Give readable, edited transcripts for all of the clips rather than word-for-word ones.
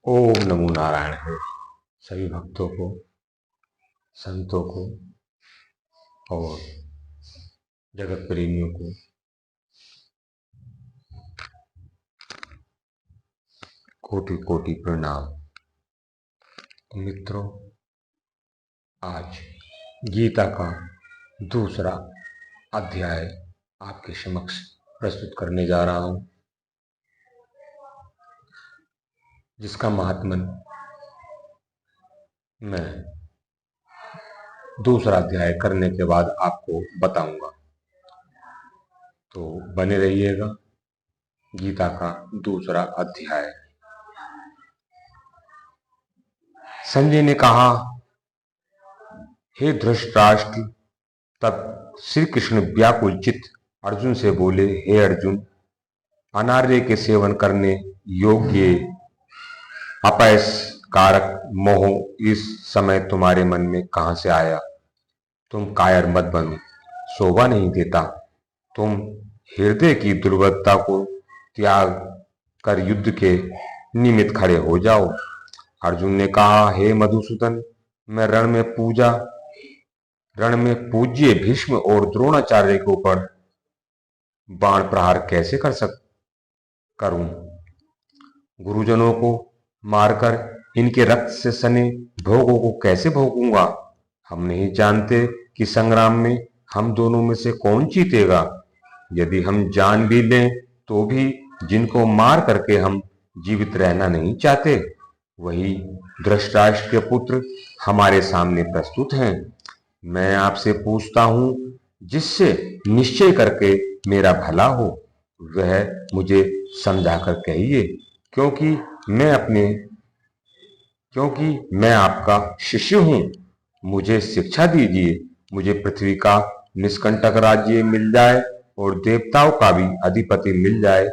ओम नमो नारायण है सभी भक्तों को, संतों को और जगत प्रेमियों को कोटि कोटि प्रणाम। मित्रों, आज गीता का दूसरा अध्याय आपके समक्ष प्रस्तुत करने जा रहा हूं, जिसका महात्म्य मैं दूसरा अध्याय करने के बाद आपको बताऊंगा। तो बने रहिएगा। गीता का दूसरा अध्याय। संजय ने कहा, हे धृतराष्ट्र। तब श्री कृष्ण व्याकुल चित्त अर्जुन से बोले, हे अर्जुन, अनार्य के सेवन करने योग्य अपयश कारक मोह इस समय तुम्हारे मन में कहां से आया? तुम कायर मत बनो, शोभा नहीं देता। तुम हृदय की दुर्बलता को त्याग कर युद्ध के निमित्त खड़े हो जाओ। अर्जुन ने कहा, हे मधुसूदन, मैं रण में पूज्य भीष्म और द्रोणाचार्य के ऊपर बाण प्रहार कैसे करूं? गुरुजनों को मारकर इनके रक्त से सने भोगों को कैसे भोगूंगा? हम नहीं जानते कि संग्राम में हम दोनों में से कौन जीतेगा। यदि हम जान भी लें तो भी जिनको मार करके हम जीवित रहना नहीं चाहते, वही धृतराष्ट्र के पुत्र हमारे सामने प्रस्तुत हैं। मैं आपसे पूछता हूं, जिससे निश्चय करके मेरा भला हो, वह मुझे समझाकर कहिए, क्योंकि मैं आपका शिष्य हूं। मुझे शिक्षा दीजिए। मुझे पृथ्वी का निष्कंटक राज्य मिल जाए और देवताओं का भी अधिपति मिल जाए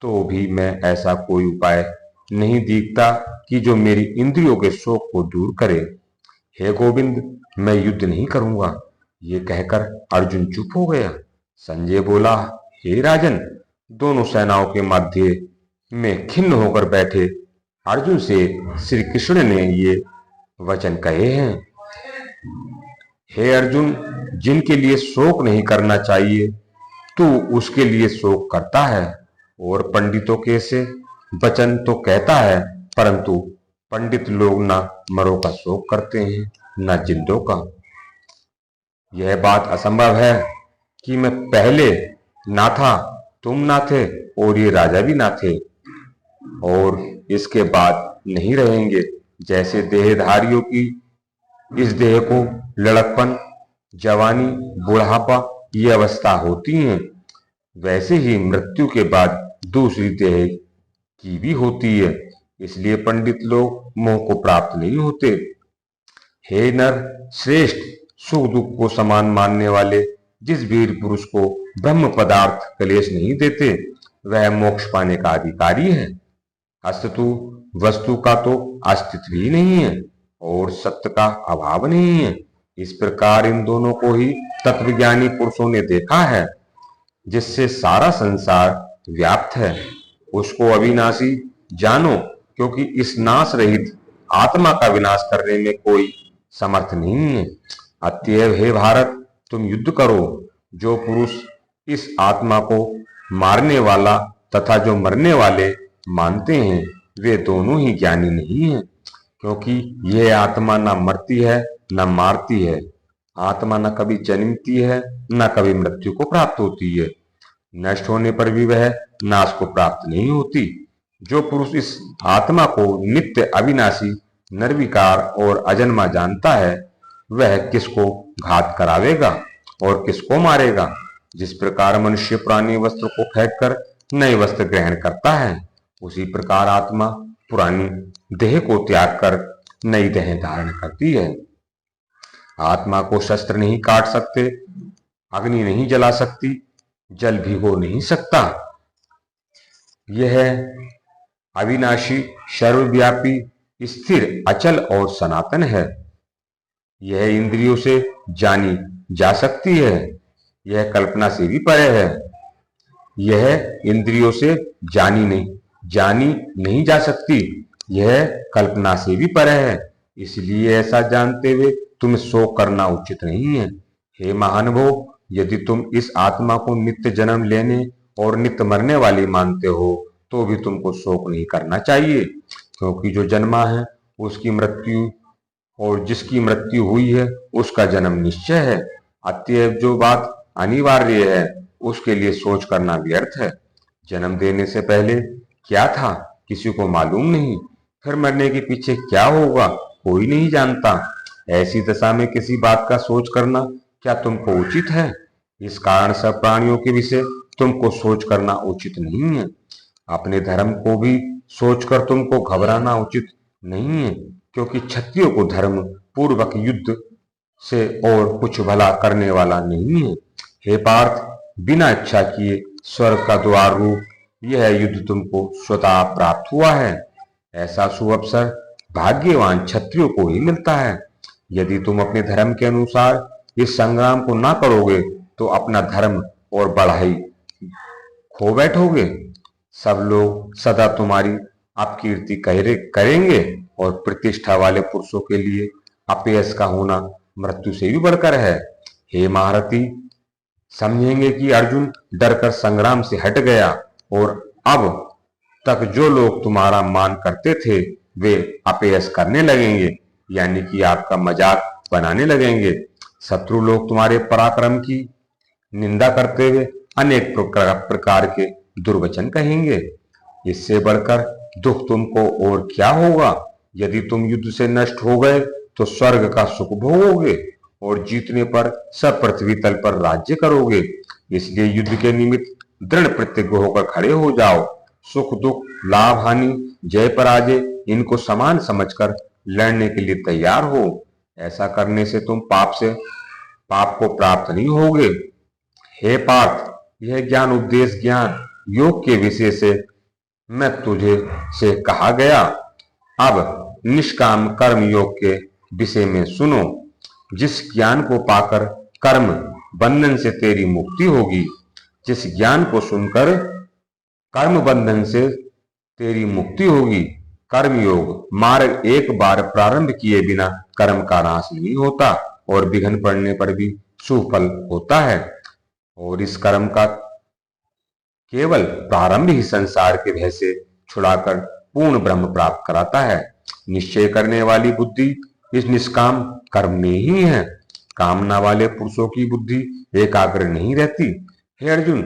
तो भी मैं ऐसा कोई उपाय नहीं देखता कि जो मेरी इंद्रियों के शोक को दूर करे। हे गोविंद, मैं युद्ध नहीं करूंगा। ये कहकर अर्जुन चुप हो गया। संजय बोला, हे राजन, दोनों सेनाओं के मध्य में खिन्न होकर बैठे अर्जुन से श्री कृष्ण ने ये वचन कहे हैं। हे अर्जुन, जिनके लिए शोक नहीं करना चाहिए तू उसके लिए शोक करता है, और पंडितों के से वचन तो कहता है, परंतु पंडित लोग ना मरों का शोक करते हैं ना जिंदों का। यह बात असंभव है कि मैं पहले ना था, तुम ना थे और ये राजा भी ना थे, और इसके बाद नहीं रहेंगे। जैसे देहधारियों की इस देह को लड़कपन, जवानी, बुढ़ापा ये अवस्था होती हैं, वैसे ही मृत्यु के बाद दूसरी देह की भी होती है। इसलिए पंडित लोग मोह को प्राप्त नहीं होते। हे नर श्रेष्ठ, सुख दुख को समान मानने वाले जिस वीर पुरुष को ब्रह्म पदार्थ क्लेश नहीं देते, वह मोक्ष पाने का अधिकारी है। अस्तु वस्तु का तो अस्तित्व ही नहीं है और सत्य का अभाव नहीं है। इस प्रकार इन दोनों को ही तत्वज्ञानी पुरुषों ने देखा है। जिससे सारा संसार व्याप्त है, उसको अविनाशी जानो, क्योंकि इस नाश रहित आत्मा का विनाश करने में कोई समर्थ नहीं है। अतएव हे भारत, तुम युद्ध करो। जो पुरुष इस आत्मा को मारने वाला तथा जो मरने वाले मानते हैं, वे दोनों ही ज्ञानी नहीं हैं, क्योंकि यह आत्मा न मरती है न मारती है। आत्मा न कभी जन्मती है न कभी मृत्यु को प्राप्त होती है। नष्ट होने पर भी वह नाश को प्राप्त नहीं होती। जो पुरुष इस आत्मा को नित्य, अविनाशी, निर्विकार और अजन्मा जानता है, वह किसको घात करावेगा और किसको मारेगा। जिस प्रकार मनुष्य पुराने वस्त्र को फेंककर नए वस्त्र ग्रहण करता है, उसी प्रकार आत्मा पुरानी देह को त्याग कर नई देह धारण करती है। आत्मा को शस्त्र नहीं काट सकते, अग्नि नहीं जला सकती, जल भिगो नहीं सकता। यह अविनाशी, सर्वव्यापी, स्थिर, अचल और सनातन है। यह इंद्रियों से जानी जा सकती है, यह कल्पना से भी परे है। यह इंद्रियों से जानी नहीं जा सकती, यह कल्पना से भी परे है। इसलिए ऐसा जानते हुए तुम्हें शोक करना उचित नहीं है। हे महानुभाव, यदि तुम इस आत्मा को नित्य जन्म लेने और नित्य मरने वाली मानते हो तो भी तुमको शोक नहीं करना चाहिए, क्योंकि जो जन्मा है उसकी मृत्यु और जिसकी मृत्यु हुई है उसका जन्म निश्चय है। अतएव जो बात अनिवार्य है उसके लिए सोच करना व्यर्थ है। जन्म देने से पहले क्या था किसी को मालूम नहीं, फिर मरने के पीछे क्या होगा कोई नहीं जानता। ऐसी दशा में किसी बात का सोच करना क्या तुमको उचित है? इस कारण सब प्राणियों के विषय तुमको सोच करना उचित नहीं है। अपने धर्म को भी सोचकर तुमको घबराना उचित नहीं है, क्योंकि क्षत्रियो को धर्म पूर्वक युद्ध से और कुछ भला करने वाला नहीं है। हे पार्थ, बिना इच्छा किए स्वर्ग का द्वार रूप यह युद्ध तुमको स्वतः प्राप्त हुआ है। ऐसा सुअवसर भाग्यवान क्षत्रियो को ही मिलता है। यदि तुम अपने धर्म के अनुसार इस संग्राम को ना करोगे तो अपना धर्म और बढ़ाई खो बैठोगे। सब लोग सदा तुम्हारी अपकीर्ति करेंगे और प्रतिष्ठा वाले पुरुषों के लिए अपयश का होना मृत्यु से भी बढ़कर है। हे महारथी, समझेंगे कि अर्जुन डरकर संग्राम से हट गया और अब तक जो लोग तुम्हारा मान करते थे वे अपयश करने लगेंगे, यानी कि आपका मजाक बनाने लगेंगे। शत्रु लोग तुम्हारे पराक्रम की निंदा करते हुए अनेक प्रकार के दुर्वचन कहेंगे। इससे बढ़कर दुख तुमको और क्या होगा? यदि तुम युद्ध से नष्ट हो गए तो स्वर्ग का सुख भोगोगे और जीतने पर सब पृथ्वी तल पर राज्य करोगे। इसलिए युद्ध के निमित्त दृढ़ प्रतिज्ञ होकर खड़े हो जाओ। सुख दुख, लाभ हानि, जय पराजय इनको समान समझकर लड़ने के लिए तैयार हो। ऐसा करने से तुम पाप को प्राप्त नहीं होगे। हे पार्थ, यह ज्ञान उपदेश ज्ञान योग के विषय से मैं तुझे से कहा गया। अब निष्काम कर्म योग के विषय में सुनो। जिस ज्ञान को पाकर कर्म बंधन से तेरी मुक्ति होगी, जिस ज्ञान को सुनकर कर्म बंधन से तेरी मुक्ति होगी। कर्म योग मार्ग एक बार प्रारंभ किए बिना कर्म का नाश नहीं होता और विघ्न पड़ने पर भी सुफल होता है, और इस कर्म का केवल प्रारंभ ही संसार के भय से छुड़ाकर पूर्ण ब्रह्म प्राप्त कराता है। निश्चय करने वाली बुद्धि इस निष्काम कर्म में ही है। कामना वाले पुरुषों की बुद्धि एकाग्र नहीं रहती। हे अर्जुन,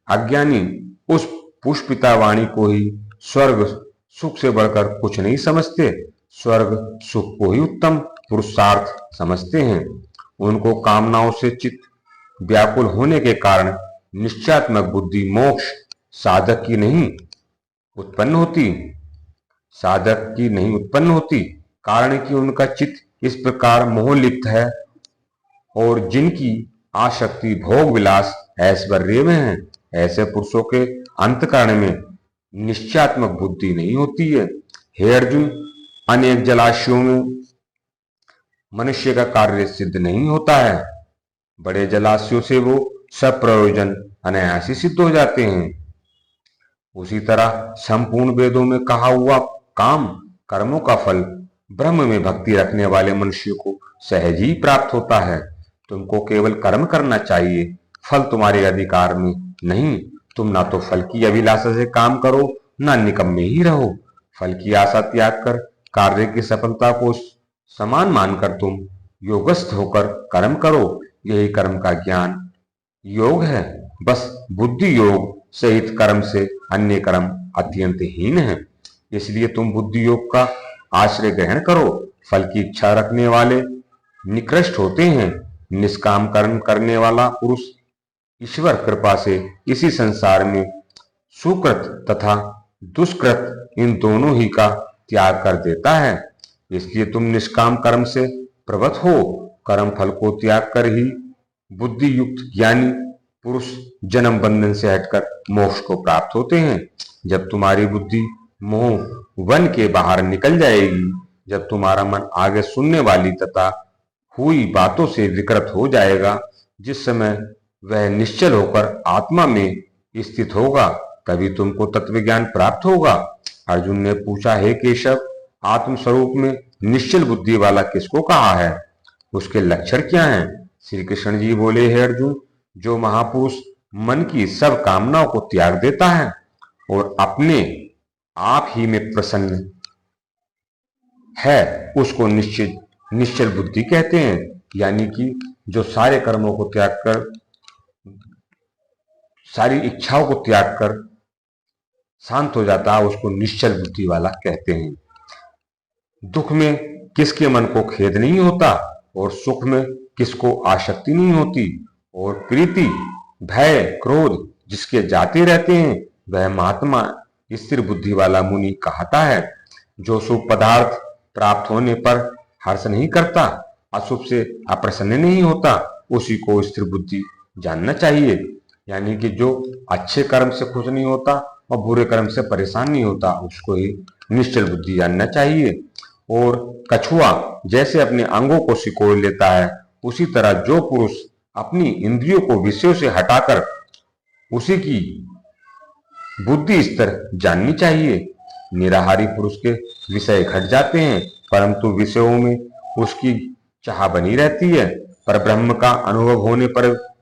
अज्ञानी उस पुष्पिता वाणी को ही स्वर्ग सुख से बढ़कर कुछ नहीं समझते। स्वर्ग सुख को ही उत्तम पुरुषार्थ समझते हैं। उनको कामनाओं से चित्त व्याकुल होने के कारण निश्चयात्मक बुद्धि मोक्ष साधक की नहीं उत्पन्न होती, कारण कि उनका चित्त इस प्रकार मोहलिप्त है और जिनकी आसक्ति भोग विलास ऐश्वर्य में है। ऐसे पुरुषों के अंतःकरण में निश्चयात्मक बुद्धि नहीं होती है। हे अर्जुन, अनेक जलाशयों में मनुष्य का कार्य सिद्ध नहीं होता है। बड़े जलाशयों से वो सब प्रयोजन अनायास सिद्ध हो जाते हैं। उसी तरह संपूर्ण वेदों में कहा हुआ काम कर्मों का फल ब्रह्म में भक्ति रखने वाले मनुष्य को सहज ही प्राप्त होता है। तुमको केवल कर्म करना चाहिए, फल तुम्हारे अधिकार में नहीं। तुम ना तो फल की अभिलाषा से काम करो, ना निकम्मे ही रहो। फल की आशा त्याग कर कार्य की सफलता को समान मानकर तुम योगस्थ होकर कर्म करो। यही कर्म का ज्ञान योग है। बस बुद्धि योग सहित कर्म से अन्य कर्म अत्यंत हीन है। इसलिए तुम बुद्धि योग का आश्रय ग्रहण करो। फल की इच्छा रखने वाले निकृष्ट होते हैं। निष्काम कर्म करने वाला पुरुष ईश्वर कृपा से इसी संसार में सुकृत तथा दुष्कृत इन दोनों ही का त्याग कर देता है। इसलिए तुम निष्काम कर्म से प्रवृत्त हो। कर्म फल को त्याग कर ही बुद्धि युक्त ज्ञानी पुरुष जन्म बंधन से हटकर मोक्ष को प्राप्त होते हैं। जब तुम्हारी बुद्धि मोह वन के बाहर निकल जाएगी, जब तुम्हारा मन आगे सुनने वाली तथा हुई बातों से विकृत हो जाएगा, जिस समय वह निश्चल होकर आत्मा में स्थित होगा, तभी तुमको तत्व ज्ञान प्राप्त होगा। अर्जुन ने पूछा, हे केशव, आत्मस्वरूप में निश्चल बुद्धि वाला किसको कहा है? उसके लक्षण क्या हैं? श्री कृष्ण जी बोले, हे अर्जुन, जो महापुरुष मन की सब कामनाओं को त्याग देता है और अपने आप ही में प्रसन्न है, उसको निश्चल बुद्धि कहते हैं। यानी कि जो सारे कर्मों को त्याग कर, सारी इच्छाओं को त्याग कर शांत हो जाता है, उसको निश्चल बुद्धि वाला कहते हैं। दुख में किसके मन को खेद नहीं होता और सुख में किसको आसक्ति नहीं होती, और प्रीति भय क्रोध जिसके जाते रहते हैं, वह महात्मा स्थिर बुद्धि वाला मुनि कहता है। जो शुभ पदार्थ प्राप्त होने पर हर्ष नहीं करता, अशुभ से अप्रसन्न नहीं होता, उसी को स्थिर बुद्धि जानना चाहिए। यानी कि जो अच्छे कर्म से खुश नहीं होता और बुरे कर्म से परेशान नहीं होता, उसको ही निश्चल बुद्धि जानना चाहिए। और कछुआ जैसे अपने अंगों को सिकोड़ लेता है, उसी तरह जो पुरुष अपनी इंद्रियों को विषयों से हटाकर उसी की बुद्धि स्तर जाननी चाहिए। निराहारी पुरुष के विषय घट जाते हैं, परंतु विषयों में उसकी चाह बनी रहती है। पर ब्रह्म का अनुभव होने पर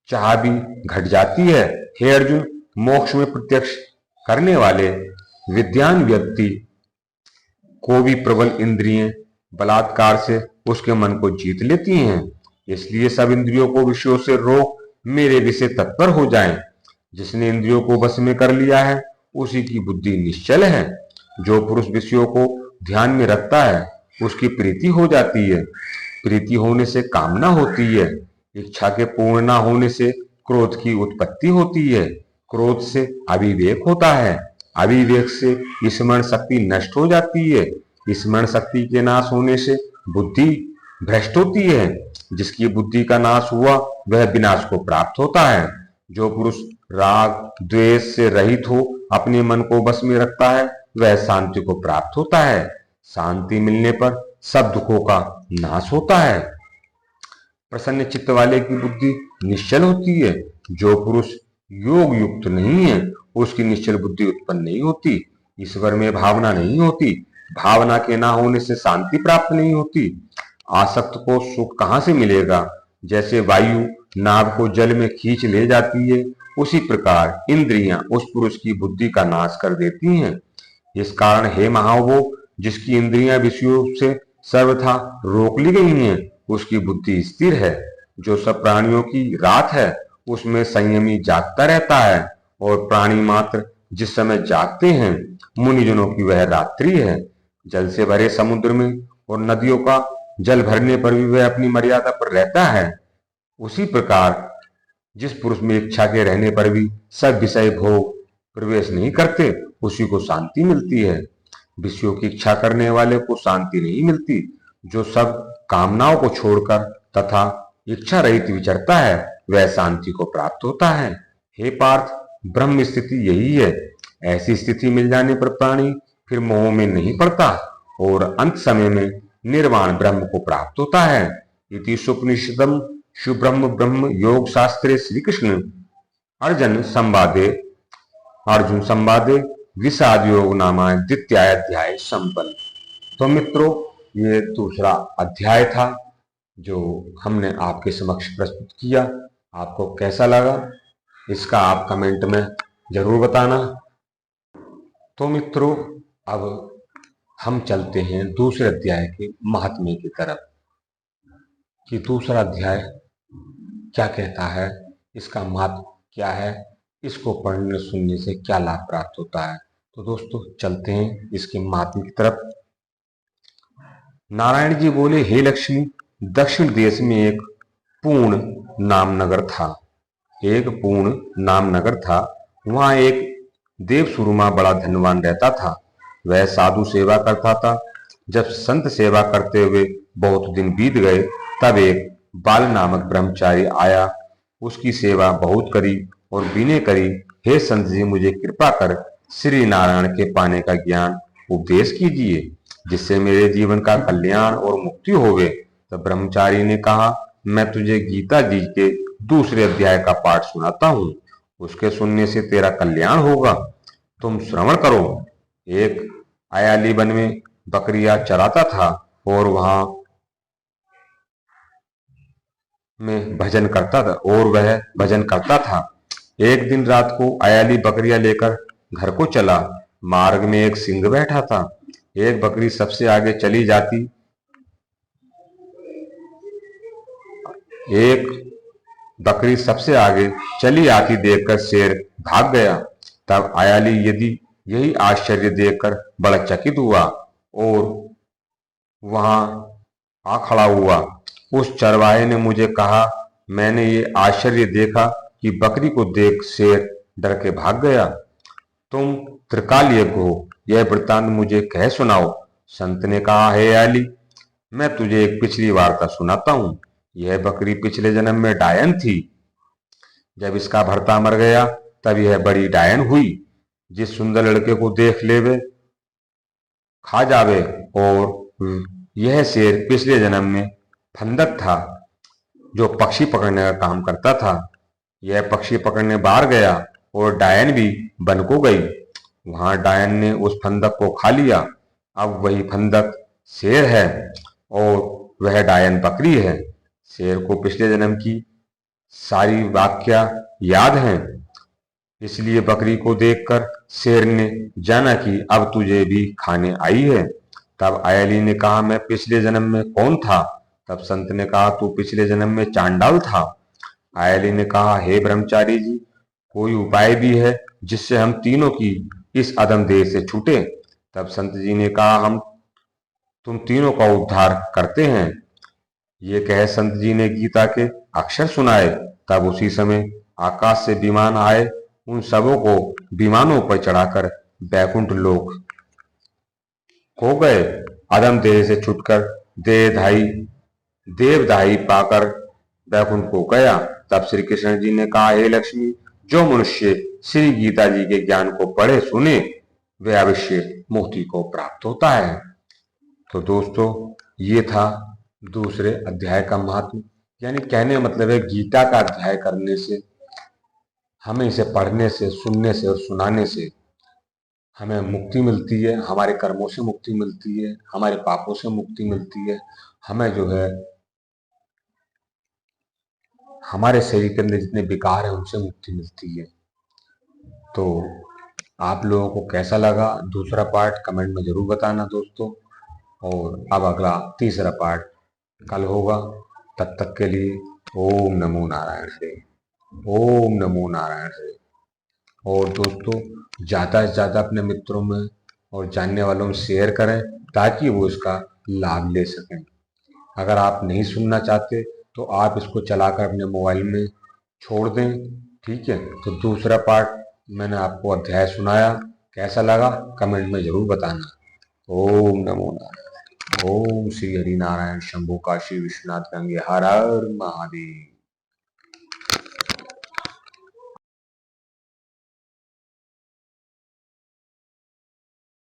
चाह भी घट जाती है। हे अर्जुन, मोक्ष में प्रत्यक्ष करने वाले विद्वान व्यक्ति को भी प्रबल इंद्रियें बलात्कार से उसके मन को जीत लेती हैं। इसलिए सब इंद्रियों को विषयों से रोक मेरे विषय तत्पर हो जाएं। जिसने इंद्रियों को वश में कर लिया है, उसी की बुद्धि निश्चल है। जो पुरुष विषयों को ध्यान में रखता है, उसकी प्रीति हो जाती है। प्रीति होने से कामना होती है। इच्छा के पूर्ण न होने से क्रोध की उत्पत्ति होती है। क्रोध से अविवेक होता है। अविवेक से स्मरण शक्ति नष्ट हो जाती है। स्मरण शक्ति के नाश होने से बुद्धि भ्रष्ट होती है। जिसकी बुद्धि का नाश हुआ, वह विनाश को प्राप्त होता है। जो पुरुष राग द्वेष से रहित हो अपने मन को बस में रखता है, वह शांति को प्राप्त होता है। शांति मिलने पर सब दुखों का नाश होता है। प्रसन्न चित्त वाले की बुद्धि निश्चल होती है। जो पुरुष योग युक्त नहीं है, उसकी निश्चल बुद्धि उत्पन्न नहीं होती। ईश्वर में भावना नहीं होती। भावना के ना होने से शांति प्राप्त नहीं होती। आसक्त को सुख कहां से मिलेगा? जैसे वायु नाव को जल में खींच ले जाती है, उसी प्रकार इंद्रियां उस पुरुष की बुद्धि का नाश कर देती हैं। इस कारण हे महावो, जिसकी इंद्रियां विषयों से सर्वथा रोक ली गई हैं, उसकी बुद्धि स्थिर है। जो सब प्राणियों की रात है, उसमें संयमी जागता रहता है, और प्राणी मात्र जिस समय जागते हैं, मुनिजनों की वह रात्रि है। जल से भरे समुद्र में और नदियों का जल भरने पर भी वह अपनी मर्यादा पर रहता है। उसी प्रकार जिस पुरुष में इच्छा के रहने पर भी सब विषय भोग प्रवेश नहीं करते, उसी को शांति मिलती है। विषयों की इच्छा करने वाले को शांति नहीं मिलती। जो सब कामनाओं को छोड़कर तथा इच्छा रहित विचरता है, वह शांति को प्राप्त होता है। हे पार्थ, ब्रह्म स्थिति यही है। ऐसी स्थिति मिल जाने पर प्राणी फिर मोह में नहीं पड़ता और अंत समय में निर्वाण ब्रह्म को प्राप्त होता है। इति सुपनिषदम शुब्रह्म ब्रह्म योग शास्त्रे श्री कृष्ण अर्जुन संवादे विषाद योग नामा द्वितीय अध्याय संपन्न। तो मित्रों, ये दूसरा अध्याय था जो हमने आपके समक्ष प्रस्तुत किया। आपको कैसा लगा, इसका आप कमेंट में जरूर बताना। तो मित्रों, अब हम चलते हैं दूसरे अध्याय के महात्म्य की तरफ कि दूसरा अध्याय क्या कहता है, इसका महत्व क्या है, इसको पढ़ने सुनने से क्या लाभ प्राप्त होता है। तो दोस्तों, चलते हैं इसके महात्म्य की तरफ। नारायण जी बोले, हे लक्ष्मी, दक्षिण देश में एक पूर्ण नाम नगर था। वहां एक देव सुरमा बड़ा धनवान रहता था। वह साधु सेवा करता था। जब संत सेवा करते हुए बहुत दिन बीत गए, तब एक बाल नामक ब्रह्मचारी आया। उसकी सेवा बहुत करी और विनय करी, हे संत जी, मुझे कृपा कर श्री नारायण के पाने का ज्ञान उपदेश कीजिए, जिससे मेरे जीवन का कल्याण और मुक्ति होवे। तब ब्रह्मचारी ने कहा, मैं तुझे गीता जी के दूसरे अध्याय का पाठ सुनाता हूँ। उसके सुनने से तेरा कल्याण होगा। तुम श्रवण करो। एक अयाली वन में बकरियां चराता था और वहां वह भजन करता था। एक दिन रात को अयाली बकरियां लेकर घर को चला। मार्ग में एक सिंह बैठा था। एक बकरी सबसे आगे चली जाती एक बकरी सबसे आगे चली आती देखकर शेर भाग गया। तब अयाली यदि यही आश्चर्य देखकर बड़ा चकित हुआ और वहां आ खड़ा हुआ। उस चरवाहे ने मुझे कहा, मैंने ये आश्चर्य देखा कि बकरी को देख शेर डर के भाग गया। तुम त्रिकाल यज्ञ हो, यह वृत्तांत मुझे कह सुनाओ। संत ने कहा, हे अयाली, मैं तुझे एक पिछली वार्ता सुनाता हूँ। यह बकरी पिछले जन्म में डायन थी। जब इसका भर्ता मर गया तब यह बड़ी डायन हुई। जिस सुंदर लड़के को देख लेवे खा जावे। और यह शेर पिछले जन्म में फंदक था जो पक्षी पकड़ने का काम करता था। यह पक्षी पकड़ने बाहर गया और डायन भी बन को गई। वहां डायन ने उस फंदक को खा लिया। अब वही फंदक शेर है और वह डायन बकरी है। शेर को पिछले जन्म की सारी वाक्या याद हैं। इसलिए बकरी को देखकर शेर ने जाना कि अब तुझे भी खाने आई है। तब अयाली ने कहा, मैं पिछले जन्म में कौन था? तब संत ने कहा, तू पिछले जन्म में चांडाल था। अयाली ने कहा, हे ब्रह्मचारी जी, कोई उपाय भी है जिससे हम तीनों की इस अधम देह से छूटे? तब संत जी ने कहा, हम तुम तीनों का उद्धार करते हैं। ये कह संत जी ने गीता के अक्षर सुनाए। तब उसी समय आकाश से विमान आए। उन सबों को विमानों पर चढ़ाकर बैकुंठ लोक हो गए। अधम देह से छुटकर देवदाही पाकर बैकुंठ को गया। तब श्री कृष्ण जी ने कहा, हे लक्ष्मी, जो मनुष्य श्री गीता जी के ज्ञान को पढ़े सुने वे अवश्य मुक्ति को प्राप्त होता है। तो दोस्तों, ये था दूसरे अध्याय का महत्व। यानी कहने मतलब है, गीता का अध्याय करने से, हमें इसे पढ़ने से, सुनने से और सुनाने से हमें मुक्ति मिलती है। हमारे कर्मों से मुक्ति मिलती है, हमारे पापों से मुक्ति मिलती है। हमें जो है हमारे शरीर के अंदर जितने विकार हैं उनसे मुक्ति मिलती है। तो आप लोगों को कैसा लगा दूसरा पार्ट कमेंट में जरूर बताना दोस्तों। और अब अगला तीसरा पार्ट कल होगा। तब तक के लिए ओम नमो नारायण से, ओम नमो नारायण से। और दोस्तों, ज़्यादा से ज़्यादा अपने मित्रों में और जानने वालों में शेयर करें ताकि वो इसका लाभ ले सकें। अगर आप नहीं सुनना चाहते तो आप इसको चलाकर अपने मोबाइल में छोड़ दें, ठीक है। तो दूसरा पार्ट मैंने आपको अध्याय सुनाया, कैसा लगा कमेंट में जरूर बताना। ओम नमो नारायण। ओम श्री हरि नारायण शंभु काशी विश्वनाथ गंगे हर हर महादेव।